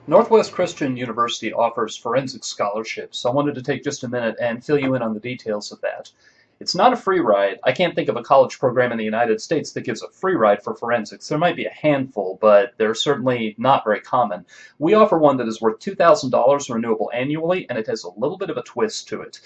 Northwest Christian University offers forensic scholarships, so I wanted to take just a minute and fill you in on the details of that. It's not a free ride. I can't think of a college program in the United States that gives a free ride for forensics. There might be a handful, but they're certainly not very common. We offer one that is worth $2,000 renewable annually, and it has a little bit of a twist to it.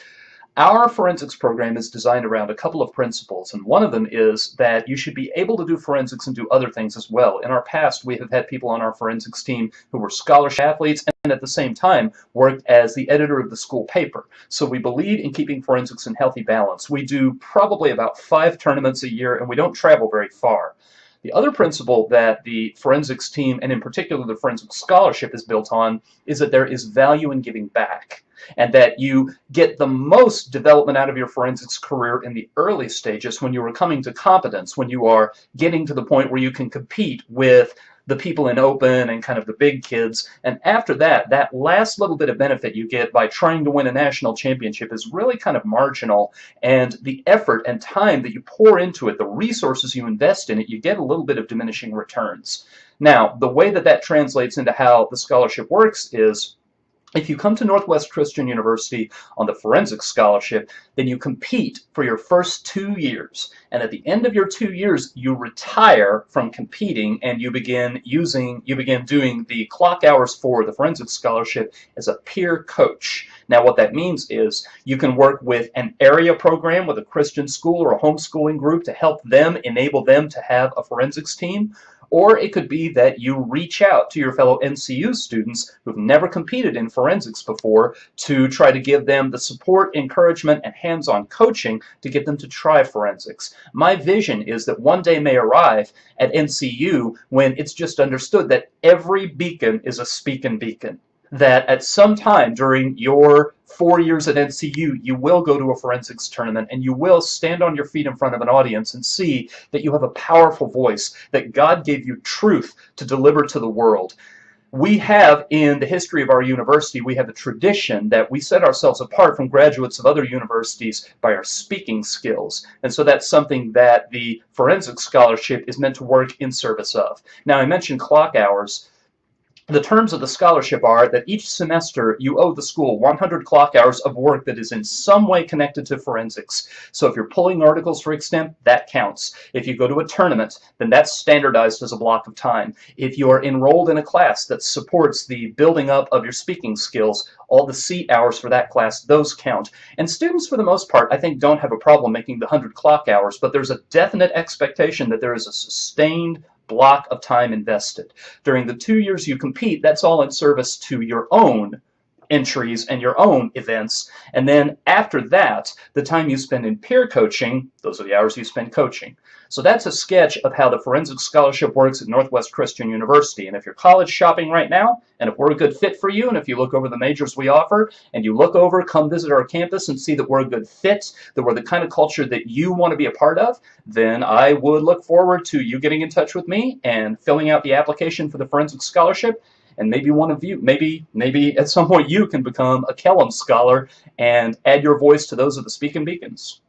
Our forensics program is designed around a couple of principles, and one of them is that you should be able to do forensics and do other things as well. In our past, we have had people on our forensics team who were scholarship athletes and at the same time worked as the editor of the school paper. So we believe in keeping forensics in healthy balance. We do probably about 5 tournaments a year, and we don't travel very far. The other principle that the forensics team, and in particular the forensics scholarship, is built on is that there is value in giving back, and that you get the most development out of your forensics career in the early stages when you are coming to competence, when you are getting to the point where you can compete with the people in open and kind of the big kids. And after that, that last little bit of benefit you get by trying to win a national championship is really kind of marginal. And the effort and time that you pour into it, the resources you invest in it, you get a little bit of diminishing returns. Now, the way that that translates into how the scholarship works is if you come to Northwest Christian University on the forensics scholarship, then you compete for your first 2 years. And at the end of your 2 years, you retire from competing and you begin doing the clock hours for the forensics scholarship as a peer coach. Now, what that means is you can work with an area program with a Christian school or a homeschooling group to help them, enable them to have a forensics team. Or it could be that you reach out to your fellow NCU students who've never competed in forensics before to try to give them the support, encouragement, and hands-on coaching to get them to try forensics. My vision is that one day may arrive at NCU when it's just understood that every beacon is a speaking beacon. That at some time during your 4 years at NCU, you will go to a forensics tournament and you will stand on your feet in front of an audience and see that you have a powerful voice, that God gave you truth to deliver to the world. We have, in the history of our university, we have a tradition that we set ourselves apart from graduates of other universities by our speaking skills. And so that's something that the forensics scholarship is meant to work in service of. Now, I mentioned clock hours. The terms of the scholarship are that each semester you owe the school 100 clock hours of work that is in some way connected to forensics. So if you're pulling articles for extemp, that counts. If you go to a tournament, then that's standardized as a block of time. If you are enrolled in a class that supports the building up of your speaking skills, all the seat hours for that class, those count. And students, for the most part, I think don't have a problem making the 100 clock hours, but there's a definite expectation that there is a sustained block of time invested. During the 2 years you compete, that's all in service to your own entries and your own events. And then after that, the time you spend in peer coaching, those are the hours you spend coaching. So that's a sketch of how the forensic scholarship works at Northwest Christian University. And if you're college shopping right now, and if we're a good fit for you, and if you look over the majors we offer, and you look over, come visit our campus and see that we're a good fit, that we're the kind of culture that you want to be a part of, then I would look forward to you getting in touch with me and filling out the application for the forensic scholarship. And maybe one of you, maybe at some point you can become a Kellum Scholar and add your voice to those of the Speaking Beacons.